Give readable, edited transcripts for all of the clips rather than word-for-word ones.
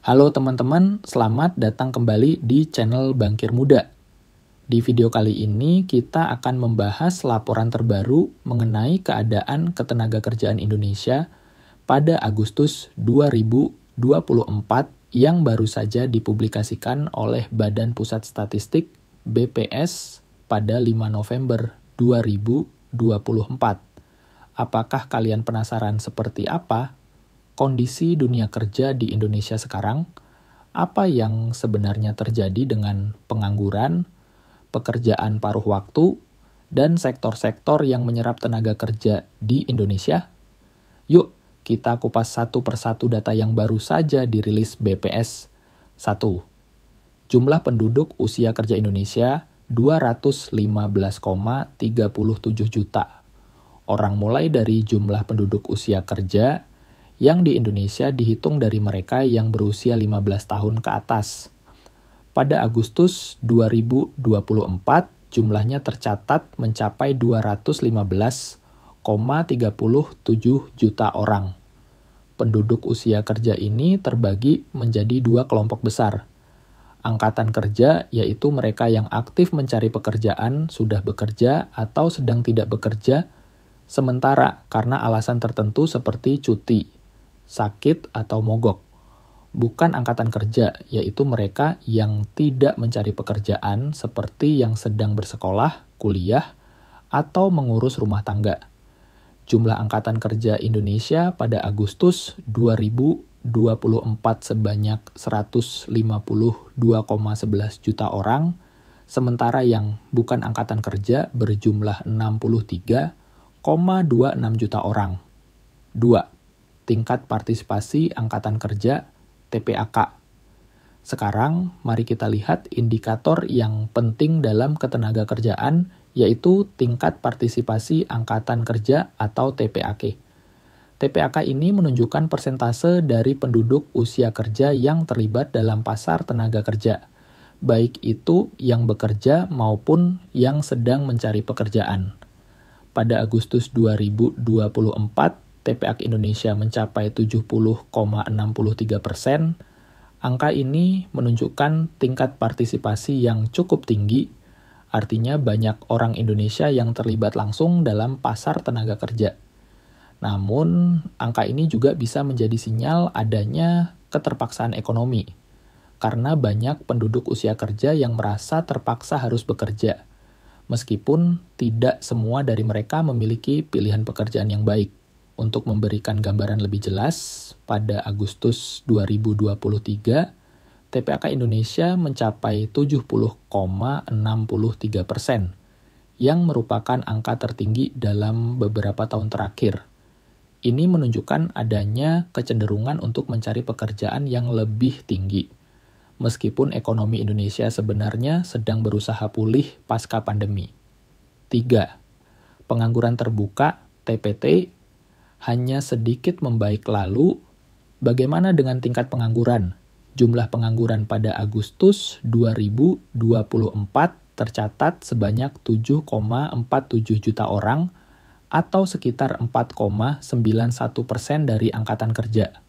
Halo teman-teman, selamat datang kembali di channel Bankir Muda. Di video kali ini kita akan membahas laporan terbaru mengenai keadaan ketenagakerjaan Indonesia pada Agustus 2024 yang baru saja dipublikasikan oleh Badan Pusat Statistik BPS pada 5 November 2024. Apakah kalian penasaran seperti apa kondisi dunia kerja di Indonesia sekarang? Apa yang sebenarnya terjadi dengan pengangguran, pekerjaan paruh waktu, dan sektor-sektor yang menyerap tenaga kerja di Indonesia? Yuk, kita kupas satu persatu data yang baru saja dirilis BPS. 1. Jumlah penduduk usia kerja Indonesia 215,37 juta. Orang mulai dari jumlah penduduk usia kerja yang di Indonesia dihitung dari mereka yang berusia 15 tahun ke atas. Pada Agustus 2024, jumlahnya tercatat mencapai 215,37 juta orang. Penduduk usia kerja ini terbagi menjadi dua kelompok besar. Angkatan kerja, yaitu mereka yang aktif mencari pekerjaan, sudah bekerja, atau sedang tidak bekerja, sementara karena alasan tertentu seperti cuti, sakit, atau mogok. Bukan angkatan kerja, yaitu mereka yang tidak mencari pekerjaan seperti yang sedang bersekolah, kuliah, atau mengurus rumah tangga. Jumlah angkatan kerja Indonesia pada Agustus 2024 sebanyak 152,11 juta orang, sementara yang bukan angkatan kerja berjumlah 63,26 juta orang. 2. Tingkat partisipasi angkatan kerja TPAK. Sekarang, mari kita lihat indikator yang penting dalam ketenagakerjaan, yaitu tingkat partisipasi angkatan kerja atau TPAK. TPAK ini menunjukkan persentase dari penduduk usia kerja yang terlibat dalam pasar tenaga kerja, baik itu yang bekerja maupun yang sedang mencari pekerjaan. Pada Agustus 2024, TPAK Indonesia mencapai 70,63%. Angka ini menunjukkan tingkat partisipasi yang cukup tinggi, artinya banyak orang Indonesia yang terlibat langsung dalam pasar tenaga kerja. Namun, angka ini juga bisa menjadi sinyal adanya keterpaksaan ekonomi, karena banyak penduduk usia kerja yang merasa terpaksa harus bekerja, meskipun tidak semua dari mereka memiliki pilihan pekerjaan yang baik. Untuk memberikan gambaran lebih jelas, pada Agustus 2023, TPAK Indonesia mencapai 70,63%, yang merupakan angka tertinggi dalam beberapa tahun terakhir. Ini menunjukkan adanya kecenderungan untuk mencari pekerjaan yang lebih tinggi, meskipun ekonomi Indonesia sebenarnya sedang berusaha pulih pasca pandemi. 3. Pengangguran terbuka (TPT) hanya sedikit membaik. Lalu, bagaimana dengan tingkat pengangguran? Jumlah pengangguran pada Agustus 2024 tercatat sebanyak 7,47 juta orang atau sekitar 4,91% dari angkatan kerja.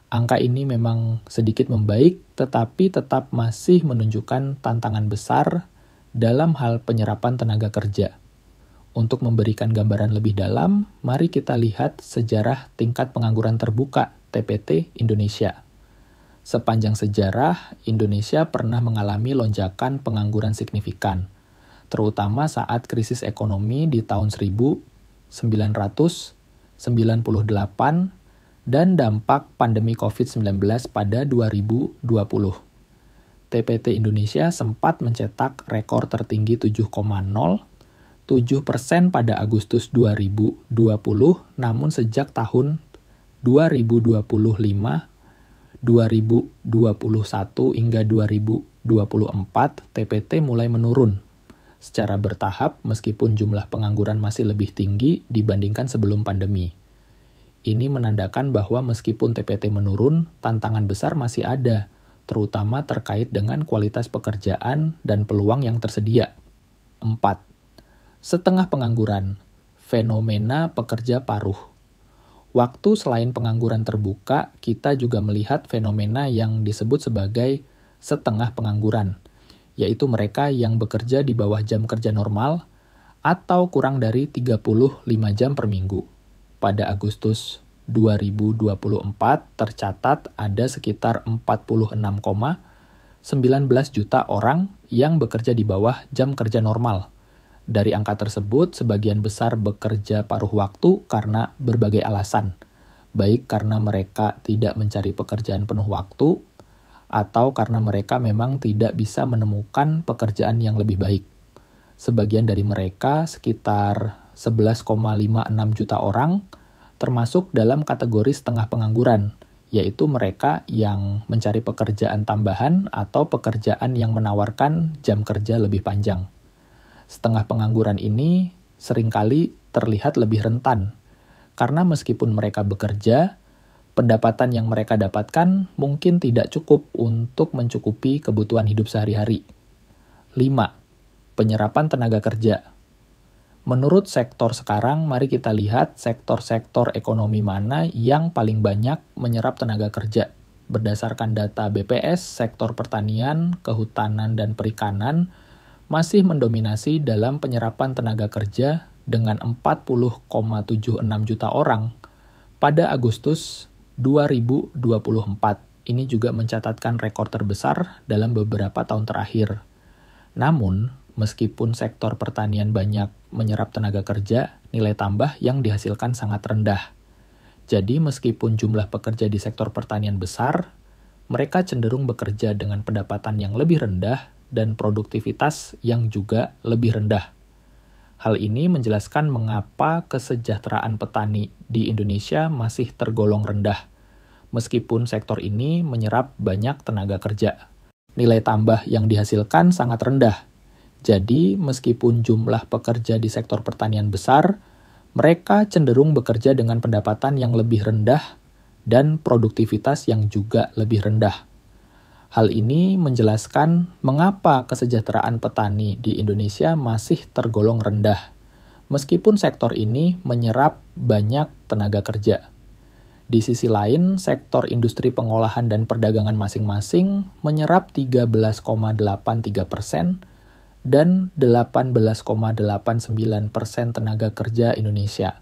Angka ini memang sedikit membaik, tetapi tetap masih menunjukkan tantangan besar dalam hal penyerapan tenaga kerja. Untuk memberikan gambaran lebih dalam, mari kita lihat sejarah tingkat pengangguran terbuka (TPT) Indonesia. Sepanjang sejarah, Indonesia pernah mengalami lonjakan pengangguran signifikan, terutama saat krisis ekonomi di tahun 1998 dan dampak pandemi COVID-19 pada 2020. TPT Indonesia sempat mencetak rekor tertinggi 7,07% pada Agustus 2020, namun sejak tahun 2025, 2021 hingga 2024, TPT mulai menurun secara bertahap meskipun jumlah pengangguran masih lebih tinggi dibandingkan sebelum pandemi. Ini menandakan bahwa meskipun TPT menurun, tantangan besar masih ada, terutama terkait dengan kualitas pekerjaan dan peluang yang tersedia. 4. Setengah pengangguran, fenomena pekerja paruh. Waktu selain pengangguran terbuka, kita juga melihat fenomena yang disebut sebagai setengah pengangguran, yaitu mereka yang bekerja di bawah jam kerja normal atau kurang dari 35 jam per minggu. Pada Agustus 2024 tercatat ada sekitar 46,19 juta orang yang bekerja di bawah jam kerja normal. Dari angka tersebut, sebagian besar bekerja paruh waktu karena berbagai alasan, baik karena mereka tidak mencari pekerjaan penuh waktu, atau karena mereka memang tidak bisa menemukan pekerjaan yang lebih baik. Sebagian dari mereka, sekitar 11,56 juta orang, termasuk dalam kategori setengah pengangguran, yaitu mereka yang mencari pekerjaan tambahan atau pekerjaan yang menawarkan jam kerja lebih panjang. Setengah pengangguran ini seringkali terlihat lebih rentan, karena meskipun mereka bekerja, pendapatan yang mereka dapatkan mungkin tidak cukup untuk mencukupi kebutuhan hidup sehari-hari. 5. Penyerapan tenaga kerja. Menurut sektor sekarang, mari kita lihat sektor-sektor ekonomi mana yang paling banyak menyerap tenaga kerja. Berdasarkan data BPS, sektor pertanian, kehutanan, dan perikanan masih mendominasi dalam penyerapan tenaga kerja dengan 40,76 juta orang pada Agustus 2024. Ini juga mencatatkan rekor terbesar dalam beberapa tahun terakhir. Namun, meskipun sektor pertanian banyak menyerap tenaga kerja, nilai tambah yang dihasilkan sangat rendah. Jadi, meskipun jumlah pekerja di sektor pertanian besar, mereka cenderung bekerja dengan pendapatan yang lebih rendah dan produktivitas yang juga lebih rendah. Hal ini menjelaskan mengapa kesejahteraan petani di Indonesia masih tergolong rendah, meskipun sektor ini menyerap banyak tenaga kerja. Nilai tambah yang dihasilkan sangat rendah. Jadi, meskipun jumlah pekerja di sektor pertanian besar, mereka cenderung bekerja dengan pendapatan yang lebih rendah dan produktivitas yang juga lebih rendah. Hal ini menjelaskan mengapa kesejahteraan petani di Indonesia masih tergolong rendah, meskipun sektor ini menyerap banyak tenaga kerja. Di sisi lain, sektor industri pengolahan dan perdagangan masing-masing menyerap 13,83% dan 18,89% tenaga kerja Indonesia.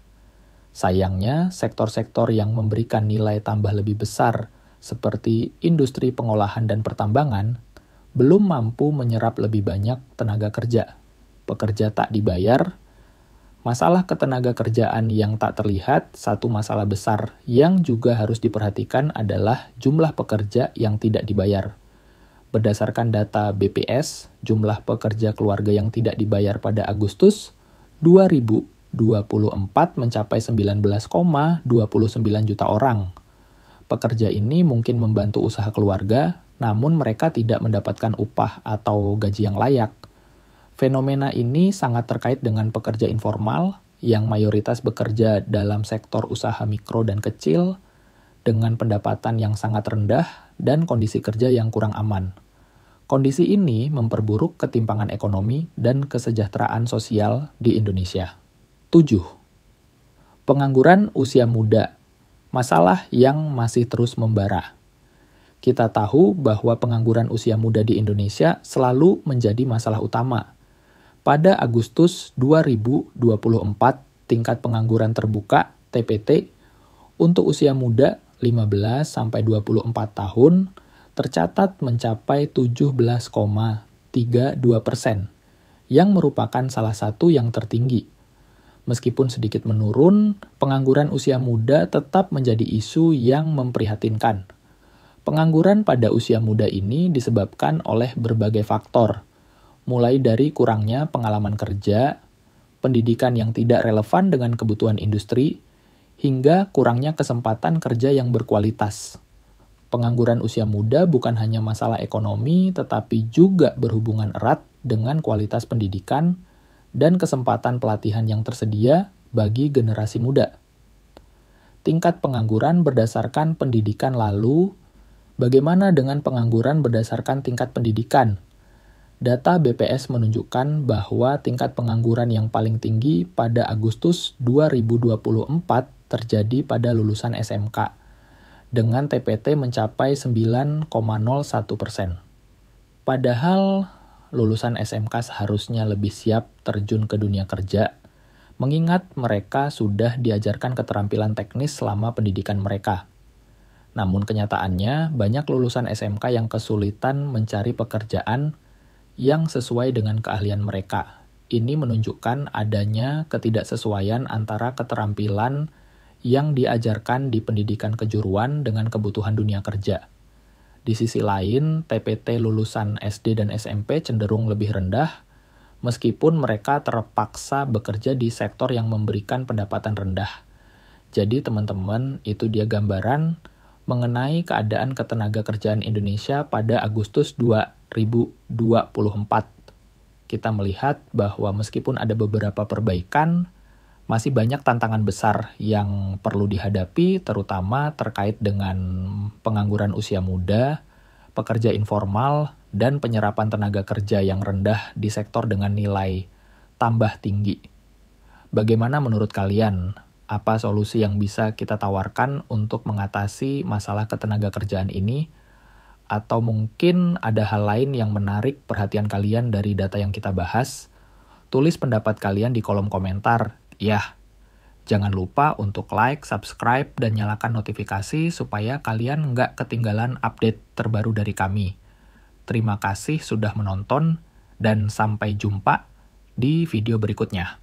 Sayangnya, sektor-sektor yang memberikan nilai tambah lebih besar seperti industri pengolahan dan pertambangan, belum mampu menyerap lebih banyak tenaga kerja. Pekerja tak dibayar, masalah ketenaga kerjaan yang tak terlihat, satu masalah besar yang juga harus diperhatikan adalah jumlah pekerja yang tidak dibayar. Berdasarkan data BPS, jumlah pekerja keluarga yang tidak dibayar pada Agustus 2024 mencapai 19,29 juta orang. Pekerja ini mungkin membantu usaha keluarga, namun mereka tidak mendapatkan upah atau gaji yang layak. Fenomena ini sangat terkait dengan pekerja informal yang mayoritas bekerja dalam sektor usaha mikro dan kecil dengan pendapatan yang sangat rendah dan kondisi kerja yang kurang aman. Kondisi ini memperburuk ketimpangan ekonomi dan kesejahteraan sosial di Indonesia. 7. Pengangguran usia muda. Masalah yang masih terus membara. Kita tahu bahwa pengangguran usia muda di Indonesia selalu menjadi masalah utama. Pada Agustus 2024, tingkat pengangguran terbuka (TPT) untuk usia muda 15-24 tahun tercatat mencapai 17,32%, yang merupakan salah satu yang tertinggi. Meskipun sedikit menurun, pengangguran usia muda tetap menjadi isu yang memprihatinkan. Pengangguran pada usia muda ini disebabkan oleh berbagai faktor, mulai dari kurangnya pengalaman kerja, pendidikan yang tidak relevan dengan kebutuhan industri, hingga kurangnya kesempatan kerja yang berkualitas. Pengangguran usia muda bukan hanya masalah ekonomi, tetapi juga berhubungan erat dengan kualitas pendidikan dan kesempatan pelatihan yang tersedia bagi generasi muda. Tingkat pengangguran berdasarkan pendidikan lalu, bagaimana dengan pengangguran berdasarkan tingkat pendidikan? Data BPS menunjukkan bahwa tingkat pengangguran yang paling tinggi pada Agustus 2024 terjadi pada lulusan SMK, dengan TPT mencapai 9,01%. Padahal lulusan SMK seharusnya lebih siap terjun ke dunia kerja, mengingat mereka sudah diajarkan keterampilan teknis selama pendidikan mereka. Namun kenyataannya, banyak lulusan SMK yang kesulitan mencari pekerjaan yang sesuai dengan keahlian mereka. Ini menunjukkan adanya ketidaksesuaian antara keterampilan yang diajarkan di pendidikan kejuruan dengan kebutuhan dunia kerja. Di sisi lain, TPT lulusan SD dan SMP cenderung lebih rendah, meskipun mereka terpaksa bekerja di sektor yang memberikan pendapatan rendah. Jadi teman-teman, itu dia gambaran mengenai keadaan ketenagakerjaan Indonesia pada Agustus 2024. Kita melihat bahwa meskipun ada beberapa perbaikan, masih banyak tantangan besar yang perlu dihadapi, terutama terkait dengan pengangguran usia muda, pekerja informal, dan penyerapan tenaga kerja yang rendah di sektor dengan nilai tambah tinggi. Bagaimana menurut kalian? Apa solusi yang bisa kita tawarkan untuk mengatasi masalah ketenagakerjaan ini? Atau mungkin ada hal lain yang menarik perhatian kalian dari data yang kita bahas? Tulis pendapat kalian di kolom komentar. Ya, jangan lupa untuk like, subscribe, dan nyalakan notifikasi supaya kalian nggak ketinggalan update terbaru dari kami. Terima kasih sudah menonton, dan sampai jumpa di video berikutnya.